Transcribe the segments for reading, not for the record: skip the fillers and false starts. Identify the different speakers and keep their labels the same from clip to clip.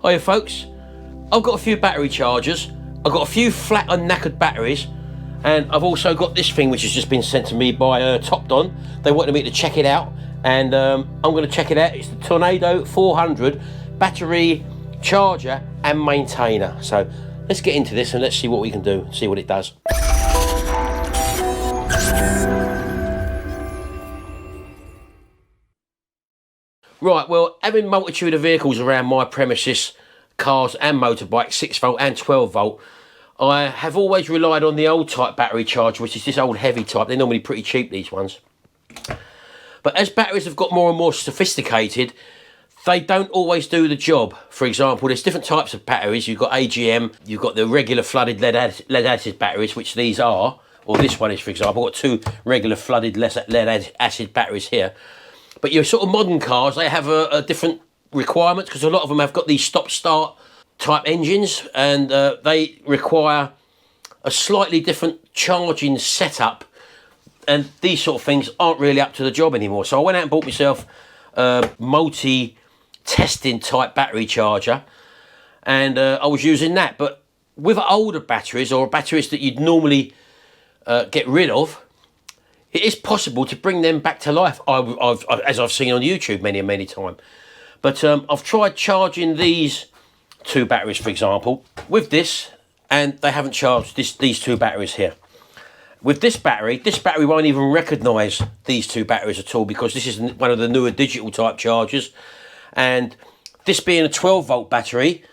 Speaker 1: Hiya folks, I've got a few battery chargers, I've got a few flat and knackered batteries, and I've also got this thing which has just been sent to me by Topdon. They wanted me to check it out, and I'm going to check it out. It's the Tornado 400 battery charger and maintainer. So let's get into this and let's see what we can do, see what it does. Right, well, having a multitude of vehicles around my premises, cars and motorbikes, 6 volt and 12 volt, I have always relied on the old type battery charger, which is this old heavy type. They're normally pretty cheap, these ones. But as batteries have got more and more sophisticated, they don't always do the job. For example, there's different types of batteries. You've got AGM, you've got the regular flooded lead acid batteries, which these are, or this one is, for example. I've got 2 regular flooded lead acid batteries here. But your sort of modern cars, they have a different requirements, because a lot of them have got these stop-start type engines, and they require a slightly different charging setup, and these sort of things aren't really up to the job anymore. So I went out and bought myself a multi-testing type battery charger, and I was using that. But with older batteries, or batteries that you'd normally get rid of, it is possible to bring them back to life, as I've seen on YouTube many times. But I've tried charging these 2 batteries, for example, with this, and they haven't charged these 2 batteries here. With this battery won't even recognise these 2 batteries at all, because this is one of the newer digital type chargers. And this being a 12 volt battery,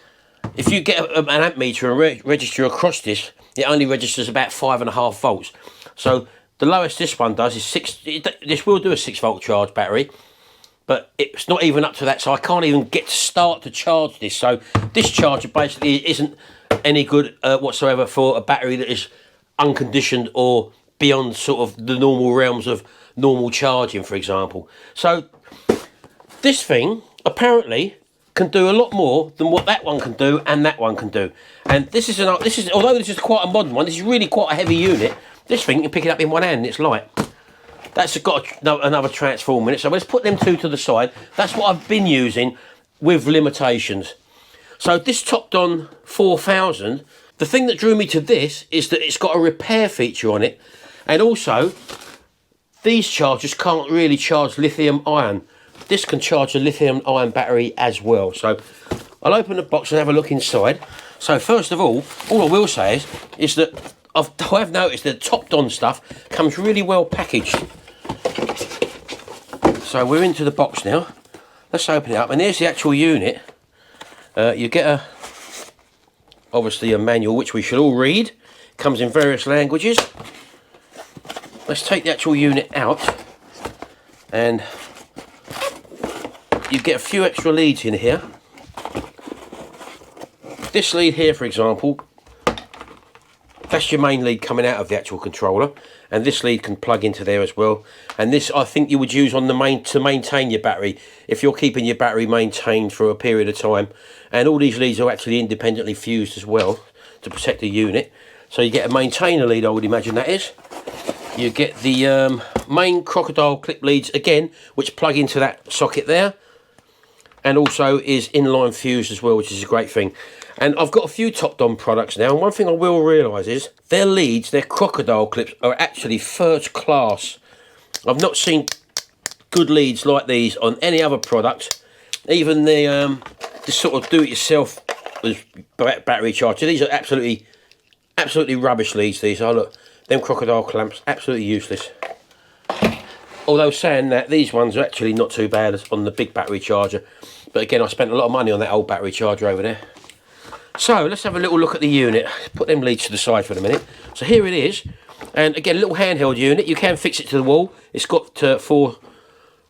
Speaker 1: if you get an amp meter and register across this, it only registers about 5.5 volts. So the lowest this one does is 6. This will do a 6 volt charge battery, but it's not even up to that, so I can't even get to start to charge this. So this charger basically isn't any good whatsoever for a battery that is unconditioned or beyond sort of the normal realms of normal charging, for example. So this thing apparently can do a lot more than what that one can do and that one can do. And this is although this is quite a modern one, this is really quite a heavy unit. This thing, you can pick it up in one hand and it's light. That's got another transformer in it. So let's put them 2 to the side. That's what I've been using with limitations. So this Topdon 4000, the thing that drew me to this is that it's got a repair feature on it. And also, these chargers can't really charge lithium ion. This can charge a lithium ion battery as well. So I'll open the box and have a look inside. So first of all I will say is that I've noticed that Topdon stuff comes really well packaged. So we're into the box now. Let's open it up, and here's the actual unit. You get obviously a manual, which we should all read. Comes in various languages. Let's take the actual unit out, and you get a few extra leads in here. This lead here, for example, that's your main lead coming out of the actual controller, and this lead can plug into there as well. And this, I think, you would use on to maintain your battery if you're keeping your battery maintained for a period of time. And all these leads are actually independently fused as well to protect the unit. So you get a maintainer lead, I would imagine that is. You get the main crocodile clip leads again, which plug into that socket there, and also is inline fused as well, which is a great thing. And I've got a few Topdon products now, and one thing I will realise is their leads, their crocodile clips, are actually first class. I've not seen good leads like these on any other product. Even the sort of do-it-yourself battery charger, these are absolutely rubbish leads. These are, look, them crocodile clamps, absolutely useless. Although saying that, these ones are actually not too bad on the big battery charger. But again, I spent a lot of money on that old battery charger over there. So let's have a little look at the unit. Put them leads to the side for a minute. So here it is, and again, a little handheld unit. You can fix it to the wall. It's got 4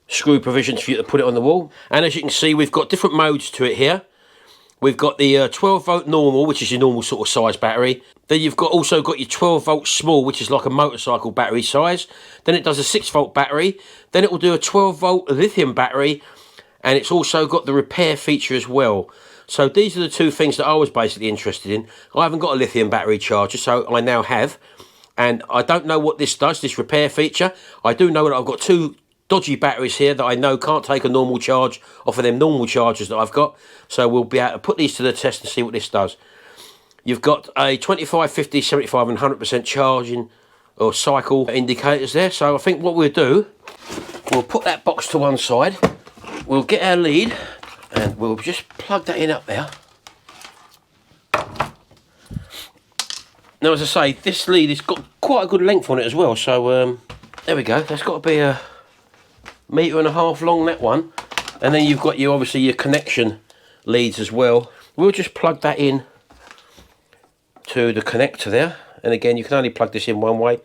Speaker 1: screw provisions for you to put it on the wall. And as you can see, we've got different modes to it here. We've got the 12 volt normal, which is your normal sort of size battery. Then you've also got your 12 volt small, which is like a motorcycle battery size. Then it does a 6 volt battery. Then it will do a 12 volt lithium battery, and it's also got the repair feature as well. So these are the 2 things that I was basically interested in. I haven't got a lithium battery charger, so I now have. And I don't know what this does, this repair feature. I do know that I've got 2 dodgy batteries here that I know can't take a normal charge off of them normal chargers that I've got. So we'll be able to put these to the test and see what this does. You've got a 25, 50, 75 and 100% charging or cycle indicators there. So I think what we'll do, we'll put that box to one side. We'll get our lead and we'll just plug that in up there. Now, as I say, this lead has got quite a good length on it as well. So there we go. That's got to be a 1.5 metre long, that one. And then you've got obviously your connection leads as well. We'll just plug that in to the connector there. And again, you can only plug this in one way.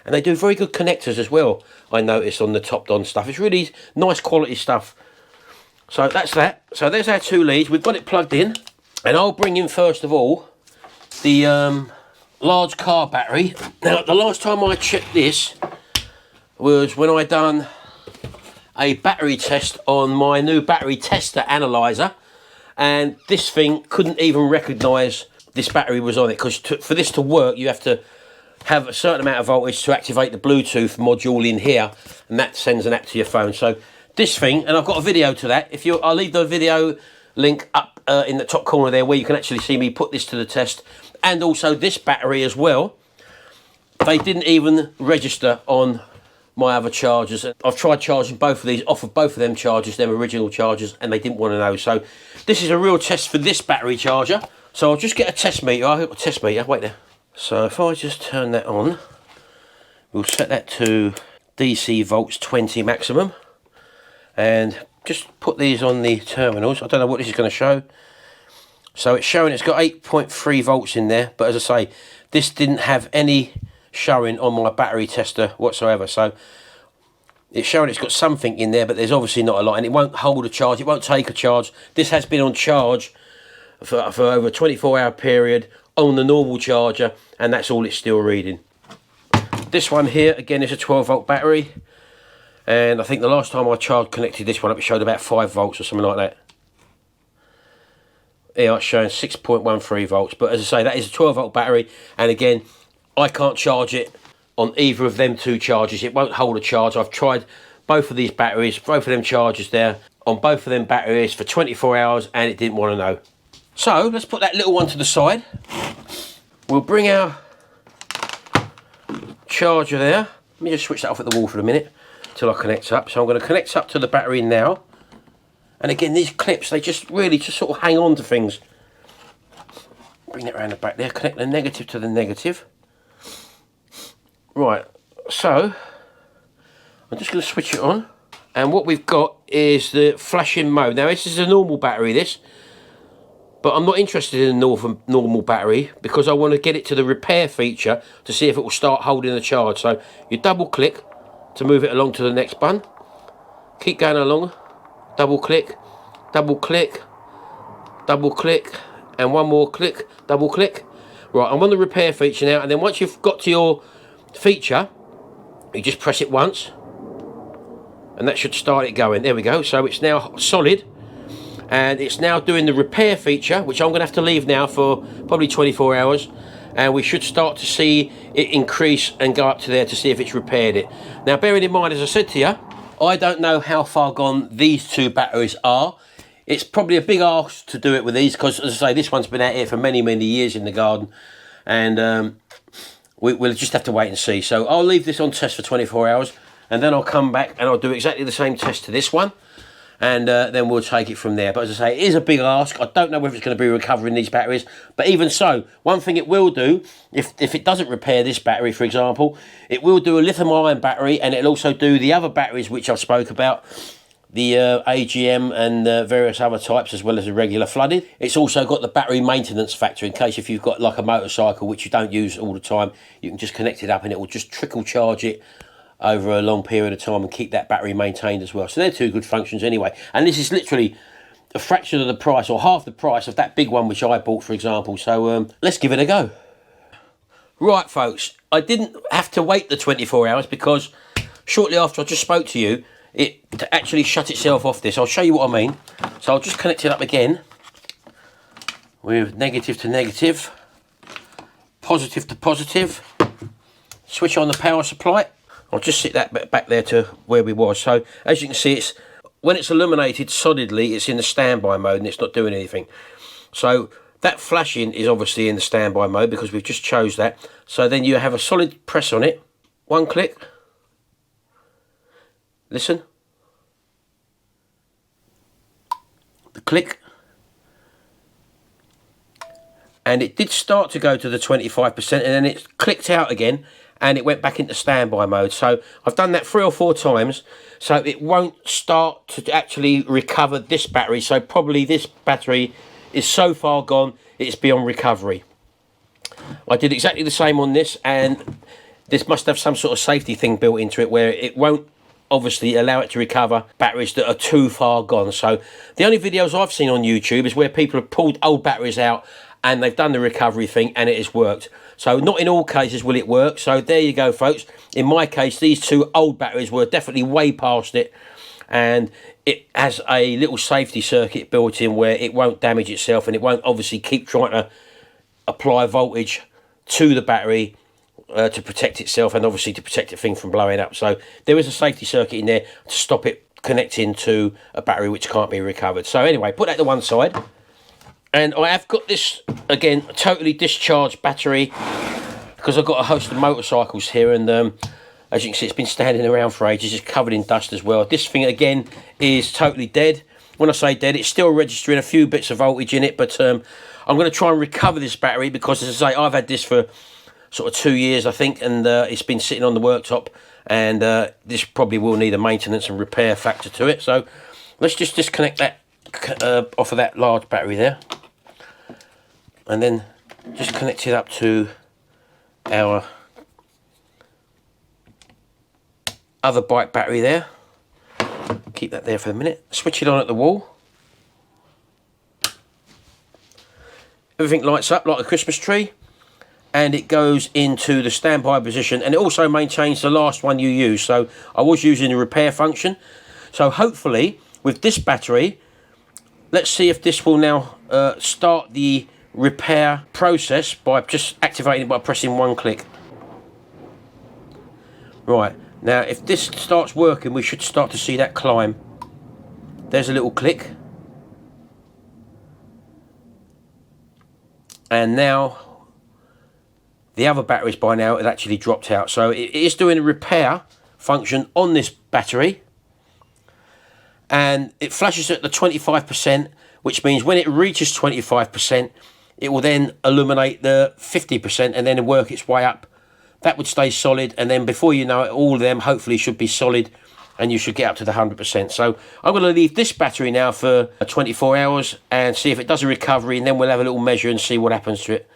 Speaker 1: And they do very good connectors as well, I noticed on the Topdon stuff. It's really nice quality stuff. So that's that. So there's our 2 leads. We've got it plugged in. And I'll bring in, first of all, the large car battery. Now, the last time I checked this was when I done a battery test on my new battery tester analyzer. And this thing couldn't even recognise this battery was on it, because for this to work you have to have a certain amount of voltage to activate the Bluetooth module in here, and that sends an app to your phone. So this thing, and I've got a video to that, I'll leave the video link up in the top corner there, where you can actually see me put this to the test, and also this battery as well. They didn't even register on my other chargers. I've tried charging both of these off of both of them chargers, them original chargers, and they didn't want to know. So this is a real test for this battery charger. So I'll just get a test meter. I've got a test meter, wait there. So if I just turn that on, we'll set that to DC volts 20 maximum. And just put these on the terminals. I don't know what this is going to show. So it's showing it's got 8.3 volts in there. But as I say, this didn't have any showing on my battery tester whatsoever. So it's showing it's got something in there, but there's obviously not a lot. And it won't hold a charge. It won't take a charge. This has been on charge for over a 24-hour period on the normal charger, and that's all it's still reading. This one here, again, is a 12-volt battery, and I think the last time I connected this one up, it showed about 5 volts or something like that. Here it's showing 6.13 volts, but as I say, that is a 12-volt battery, and again, I can't charge it on either of them 2 chargers. It won't hold a charge. I've tried both of these batteries, both of them chargers there, on both of them batteries for 24 hours, and it didn't want to know. So let's put that little one to the side. We'll bring our charger there. Let me just switch that off at the wall for a minute till I connect up. So I'm going to connect up to the battery now. And again, these clips, they just really just sort of hang on to things. Bring it around the back there. Connect the negative to the negative. Right, so I'm just going to switch it on. And what we've got is the flashing mode. Now this is a normal battery, this. But I'm not interested in a normal battery, because I want to get it to the repair feature to see if it will start holding the charge. So you double click to move it along to the next button. Keep going along. Double click, double click, double click, and one more click, double click. Right, I'm on the repair feature now, and then once you've got to your feature, you just press it once, and that should start it going. There we go. So it's now solid. And it's now doing the repair feature, which I'm going to have to leave now for probably 24 hours. And we should start to see it increase and go up to there to see if it's repaired it. Now, bearing in mind, as I said to you, I don't know how far gone these 2 batteries are. It's probably a big ask to do it with these, because, as I say, this one's been out here for many, many years in the garden. And we'll just have to wait and see. So I'll leave this on test for 24 hours. And then I'll come back and I'll do exactly the same test to this one. And then we'll take it from there. But as I say, it is a big ask. I don't know whether it's going to be recovering these batteries. But even so, one thing it will do, if it doesn't repair this battery, for example, it will do a lithium-ion battery, and it'll also do the other batteries which I spoke about, the AGM and various other types, as well as the regular flooded. It's also got the battery maintenance factor, in case if you've got like a motorcycle which you don't use all the time, you can just connect it up and it will just trickle charge it over a long period of time and keep that battery maintained as well. So they're 2 good functions anyway. And this is literally a fraction of the price, or half the price of that big one which I bought, for example. So let's give it a go. Right, folks, I didn't have to wait the 24 hours, because shortly after I just spoke to you, it actually shut itself off this. I'll show you what I mean. So I'll just connect it up again with negative to negative, positive to positive. Switch on the power supply. I'll just sit that back there to where we was. So as you can see, it's when it's illuminated solidly, it's in the standby mode and it's not doing anything. So that flashing is obviously in the standby mode because we've just chose that. So then you have a solid press on it, one click, listen, the click, and it did start to go to the 25% and then it clicked out again and it went back into standby mode. So I've done that 3 or 4 times, so it won't start to actually recover this battery. So probably this battery is so far gone, it's beyond recovery. I did exactly the same on this, and this must have some sort of safety thing built into it where it won't obviously allow it to recover batteries that are too far gone. So the only videos I've seen on YouTube is where people have pulled old batteries out and they've done the recovery thing and it has worked. So not in all cases will it work. So there you go, folks. In my case, these 2 old batteries were definitely way past it, and it has a little safety circuit built in where it won't damage itself and it won't obviously keep trying to apply voltage to the battery to protect itself and obviously to protect the thing from blowing up. So there is a safety circuit in there to stop it connecting to a battery which can't be recovered. So anyway, put that to one side. And I have got this, again, totally discharged battery because I've got a host of motorcycles here, and as you can see, it's been standing around for ages. It's covered in dust as well. This thing, again, is totally dead. When I say dead, it's still registering a few bits of voltage in it, but I'm going to try and recover this battery because, as I say, I've had this for sort of 2 years, I think, and it's been sitting on the worktop, and this probably will need a maintenance and repair factor to it. So let's just disconnect that off of that large battery there, and then just connect it up to our other bike battery there. Keep that there for a minute. Switch it on at the wall. Everything lights up like a Christmas tree, and it goes into the standby position, and it also maintains the last one you use. So I was using the repair function. So hopefully with this battery, let's see if this will now start the repair process by just activating it by pressing one click. Right, now if this starts working, we should start to see that climb. There's a little click. And now the other batteries by now had actually dropped out. So it is doing a repair function on this battery. And it flashes at the 25%, which means when it reaches 25%, it will then illuminate the 50% and then work its way up. That would stay solid, and then before you know it, all of them hopefully should be solid, and you should get up to the 100%. So I'm going to leave this battery now for 24 hours and see if it does a recovery, and then we'll have a little measure and see what happens to it.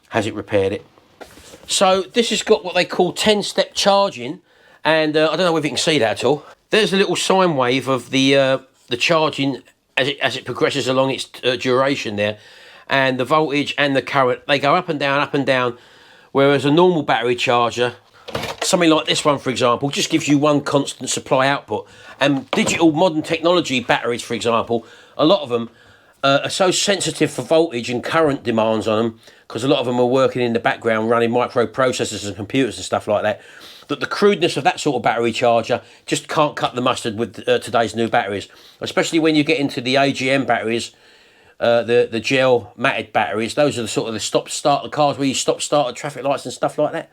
Speaker 1: Has it repaired it? So this has got what they call 10-step charging, and I don't know if you can see that at all. There's a little sine wave of the charging as it progresses along its duration there, and the voltage and the current, they go up and down, whereas a normal battery charger, something like this one for example, just gives you one constant supply output. And digital modern technology batteries, for example, a lot of them are so sensitive for voltage and current demands on them, because a lot of them are working in the background running microprocessors and computers and stuff like that, that the crudeness of that sort of battery charger just can't cut the mustard with today's new batteries, especially when you get into the AGM batteries, the gel matted batteries. Those are the sort of the stop-start cars where you stop-start at traffic lights and stuff like that.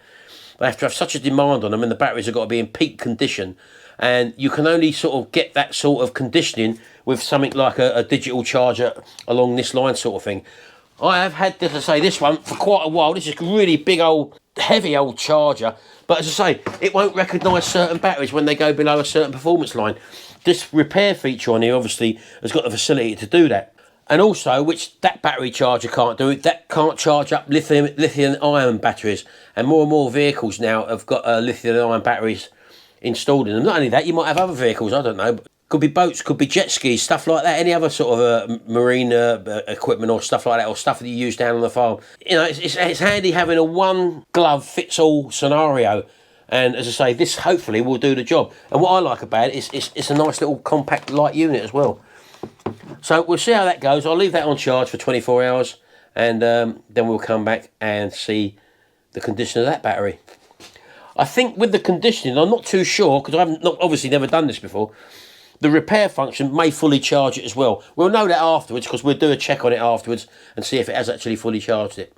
Speaker 1: They have to have such a demand on them, and the batteries have got to be in peak condition, and you can only sort of get that sort of conditioning with something like a digital charger along this line sort of thing. I have had, as I say, this one for quite a while. This is a really big old, heavy old charger, but as I say, it won't recognise certain batteries when they go below a certain performance line. This repair feature on here obviously has got the facility to do that. And also, which that battery charger can't do, that can't charge up lithium-ion batteries. And more vehicles now have got lithium-ion batteries installed in them. Not only that, you might have other vehicles, I don't know. Could be boats, could be jet skis, stuff like that. Any other sort of marine equipment or stuff like that, or stuff that you use down on the farm. You know, it's handy having a one-glove-fits-all scenario. And as I say, this hopefully will do the job. And what I like about it is it's a nice little compact light unit as well. So we'll see how that goes. I'll leave that on charge for 24 hours, and then we'll come back and see the condition of that battery. I think with the conditioning, I'm not too sure, because I've obviously never done this before, the repair function may fully charge it as well. We'll know that afterwards, because we'll do a check on it afterwards and see if it has actually fully charged it.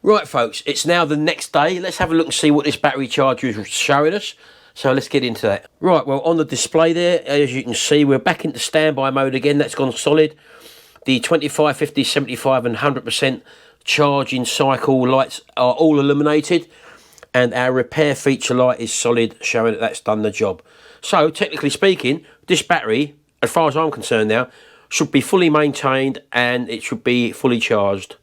Speaker 1: Right folks, it's now the next day. Let's have a look and see what this battery charger is showing us. So let's get into that. Right, well, on the display there, as you can see, we're back into standby mode again. That's gone solid. The 25, 50, 75 and 100% charging cycle lights are all illuminated. And our repair feature light is solid, showing that that's done the job. So, technically speaking, this battery, as far as I'm concerned now, should be fully maintained and it should be fully charged.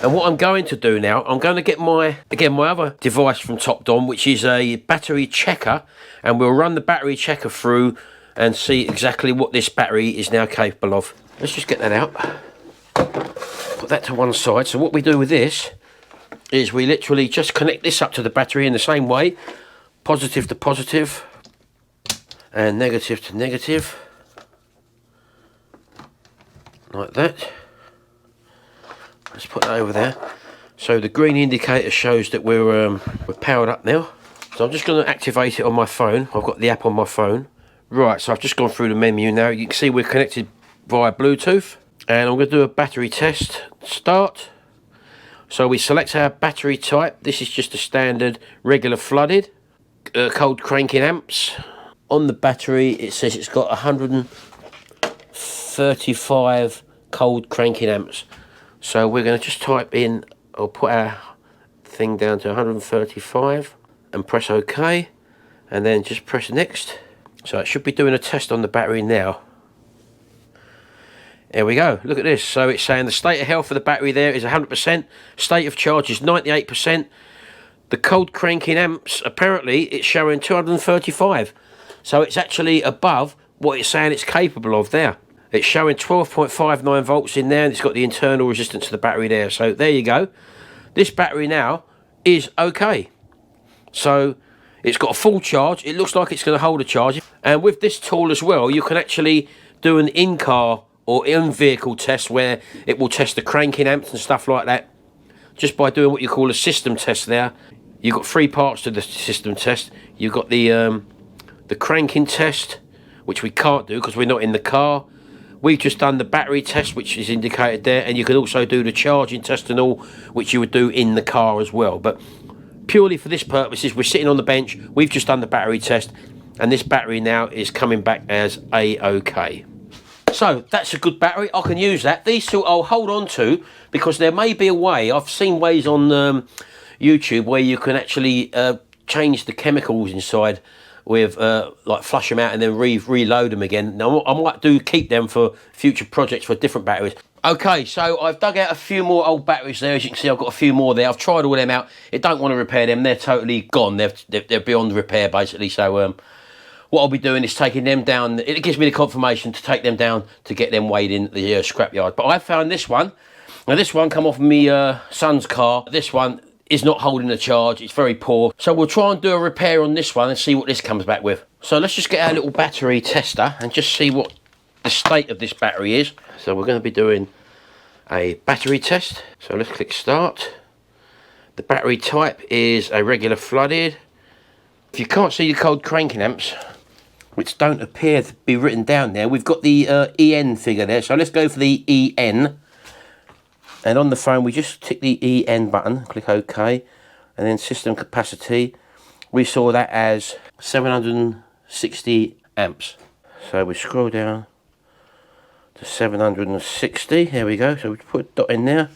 Speaker 1: And what I'm going to do now, I'm going to get my other device from Topdon, which is a battery checker, and we'll run the battery checker through and see exactly what this battery is now capable of. Let's just get that out. Put that to one side. So what we do with this is we literally just connect this up to the battery in the same way, positive to positive and negative to negative, like that. Let's put that over there. So the green indicator shows that we're powered up now. So I'm just going to activate it on my phone. I've got the app on my phone. Right, so I've just gone through the menu now. You can see we're connected via Bluetooth, and I'm going to do a battery test. Start. So we select our battery type. This is just a standard regular flooded cold cranking amps. On the battery it says it's got 135 cold cranking amps. So we're going to just type in, or put our thing down to 135 and press OK, and then just press next. So it should be doing a test on the battery now. There we go, look at this. So it's saying the state of health of the battery there is 100%, state of charge is 98%. The cold cranking amps, apparently it's showing 235. So it's actually above what it's saying it's capable of there. It's showing 12.59 volts in there, and it's got the internal resistance of the battery there. So there you go. This battery now is okay. So it's got a full charge. It looks like it's going to hold a charge. And with this tool as well, you can actually do an in-car or in-vehicle test where it will test the cranking amps and stuff like that, just by doing what you call a system test there. You've got three parts to the system test. You've got the cranking test, which we can't do because we're not in the car. We've just done the battery test, which is indicated there, and you can also do the charging test and all, which you would do in the car as well. But purely for this purposes, we're sitting on the bench, we've just done the battery test, and this battery now is coming back as A-OK. So that's a good battery, I can use that. These two I'll hold on to, because there may be a way, I've seen ways on YouTube where you can actually change the chemicals inside with like flush them out and then reload them again. Now I might keep them for future projects for different batteries. Okay, so I've dug out a few more old batteries there. As you can see, I've got a few more there. I've tried all them out. I don't want to repair them. They're totally gone. They're beyond repair, basically. So what I'll be doing is taking them down. It gives me the confirmation to take them down to get them weighed in the scrapyard. But I found this one. Now this one come off my son's car. This one is not holding a charge. It's very poor. So we'll try and do a repair on this one and see what this comes back with. So let's just get our little battery tester and just see what the state of this battery is. So we're going to be doing a battery test. So let's click start. The battery type is a regular flooded. If you can't see the cold cranking amps, which don't appear to be written down there, we've got the EN figure there. So let's go for the EN. And on the phone, we just tick the EN button, click OK, and then system capacity. We saw that as 760 amps. So we scroll down to 760. There we go. So we put a dot in there,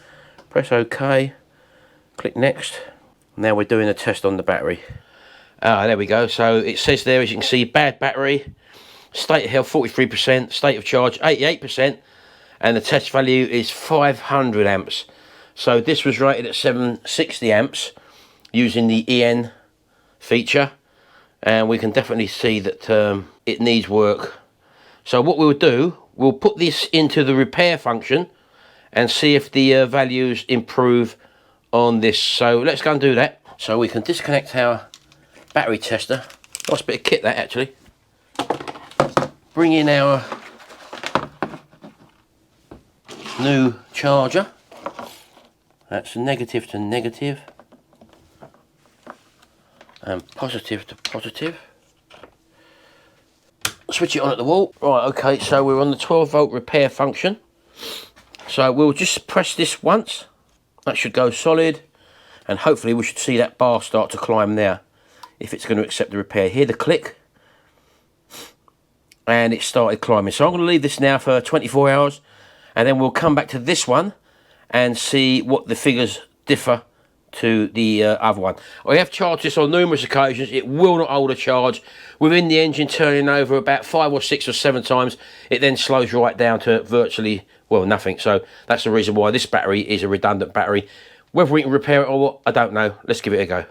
Speaker 1: press OK, click next. Now we're doing a test on the battery. There we go. So it says there, as you can see, bad battery, state of health 43%, state of charge 88%. And the test value is 500 amps. So this was rated at 760 amps using the EN feature, and we can definitely see that it needs work. So what we'll do, we'll put this into the repair function and see if the values improve on this. So let's go and do that. So we can disconnect our battery tester. Nice bit of kit that, actually. Bring in our new charger. That's negative to negative. and positive to positive. Switch it on at the wall. Right, okay, so we're on the 12 volt repair function. So we'll just press this once. That should go solid. And hopefully we should see that bar start to climb there, if it's going to accept the repair. Hear the click. And it started climbing. So I'm going to leave this now for 24 hours. And then we'll come back to this one and see what the figures differ to the other one. I have charged this on numerous occasions. It will not hold a charge. Within the engine turning over about 5 or 6 or 7 times, it then slows right down to virtually, well, nothing. So that's the reason why this battery is a redundant battery. Whether we can repair it or what, I don't know. Let's give it a go.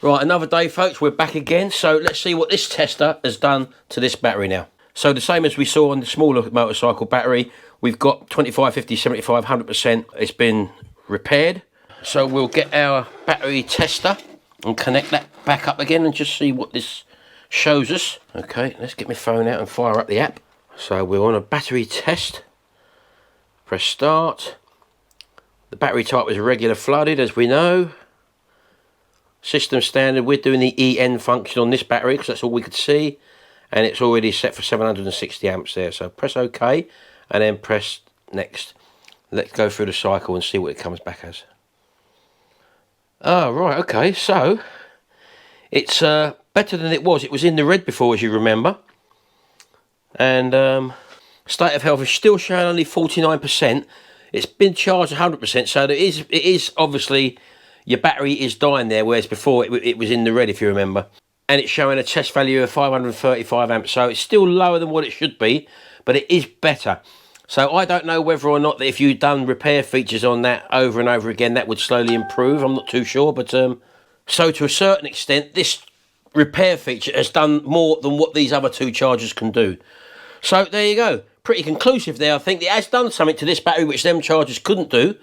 Speaker 1: Right, another day, folks. We're back again. So let's see what this tester has done to this battery now. So the same as we saw on the smaller motorcycle battery, we've got 25, 50, 75, 100%. It's been repaired. So we'll get our battery tester and connect that back up again and just see what this shows us. Okay, let's get my phone out and fire up the app. So we're on a battery test. Press start. The battery type is regular flooded, as we know. System standard, we're doing the EN function on this battery because that's all we could see. And it's already set for 760 amps there. So press OK and then press next. Let's go through the cycle and see what it comes back as. Oh, right, okay, so it's better than it was. It was in the red before, as you remember. And state of health is still showing only 49%. It's been charged 100%, so it is obviously, your battery is dying there, whereas before it was in the red, if you remember. And it's showing a test value of 535 amps, so it's still lower than what it should be, but it is better. So I don't know whether or not that if you'd done repair features on that over and over again, that would slowly improve. I'm not too sure, but so to a certain extent, this repair feature has done more than what these other two chargers can do. So there you go. Pretty conclusive there. I think it has done something to this battery which them chargers couldn't do,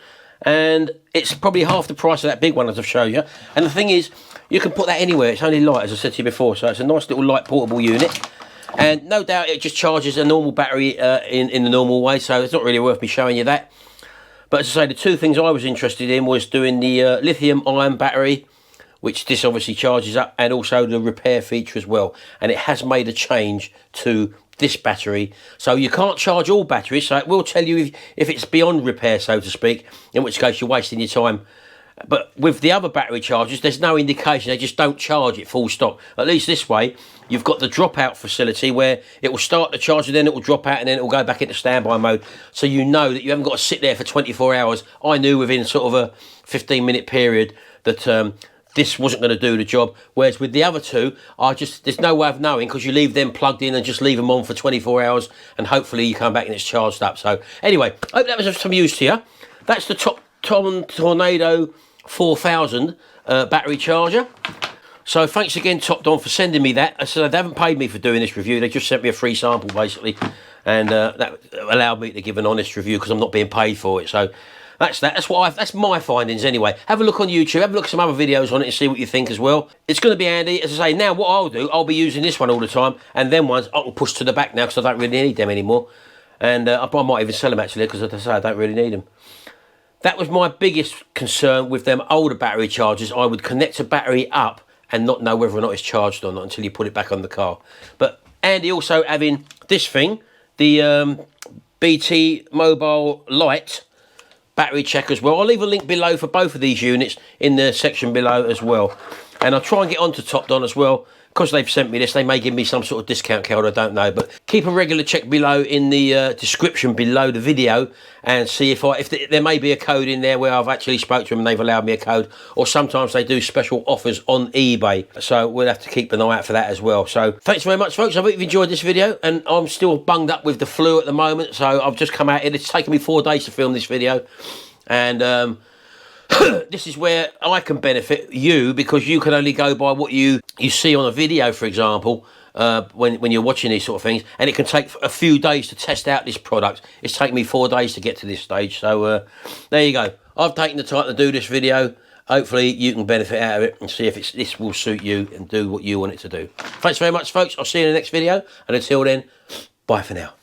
Speaker 1: and it's probably half the price of that big one, as I've shown you. And the thing is, you can put that anywhere. It's only light, as I said to you before, so it's a nice little light portable unit. And no doubt it just charges a normal battery in the normal way, so it's not really worth me showing you that. But as I say, the two things I was interested in was doing the lithium ion battery, which this obviously charges up, and also the repair feature as well. And it has made a change to this battery. So you can't charge all batteries, so it will tell you if it's beyond repair, so to speak, in which case you're wasting your time. But with the other battery chargers, there's no indication. They just don't charge it full stop. At least this way, you've got the dropout facility where it will start the charge and then it will drop out and then it will go back into standby mode. So you know that you haven't got to sit there for 24 hours. I knew within sort of a 15-minute period that this wasn't going to do the job. Whereas with the other two, there's no way of knowing because you leave them plugged in and just leave them on for 24 hours and hopefully you come back and it's charged up. So anyway, I hope that was of some use to you. That's the Topdon Tornado 4000 battery charger. So thanks again, Topdon, for sending me that. So they haven't paid me for doing this review. They just sent me a free sample, basically. And that allowed me to give an honest review because I'm not being paid for it. So that's that. That's my findings anyway. Have a look on YouTube. Have a look at some other videos on it and see what you think as well. It's going to be handy. As I say, now what I'll do, I'll be using this one all the time. And them ones I can push to the back now because I don't really need them anymore. And I might even sell them actually because, as I say, I don't really need them. That was my biggest concern with them older battery chargers. I would connect a battery up and not know whether or not it's charged or not until you put it back on the car. But Andy also having this thing, the BT Mobile Lite battery check as well. I'll leave a link below for both of these units in the section below as well. And I'll try and get onto Topdon as well. Because they've sent me this, they may give me some sort of discount code, I don't know. But keep a regular check below in the description below the video and see if there may be a code in there where I've actually spoke to them and they've allowed me a code. Or sometimes they do special offers on eBay. So we'll have to keep an eye out for that as well. So thanks very much, folks. I hope you've enjoyed this video. And I'm still bunged up with the flu at the moment. So I've just come out here. It's taken me 4 days to film this video. And this is where I can benefit you because you can only go by what you see on a video, for example, when you're watching these sort of things. And it can take a few days to test out this product. It's taken me 4 days to get to this stage. So there you go. I've taken the time to do this video. Hopefully you can benefit out of it and see if this will suit you and do what you want it to do. Thanks very much, folks. I'll see you in the next video. And until then, bye for now.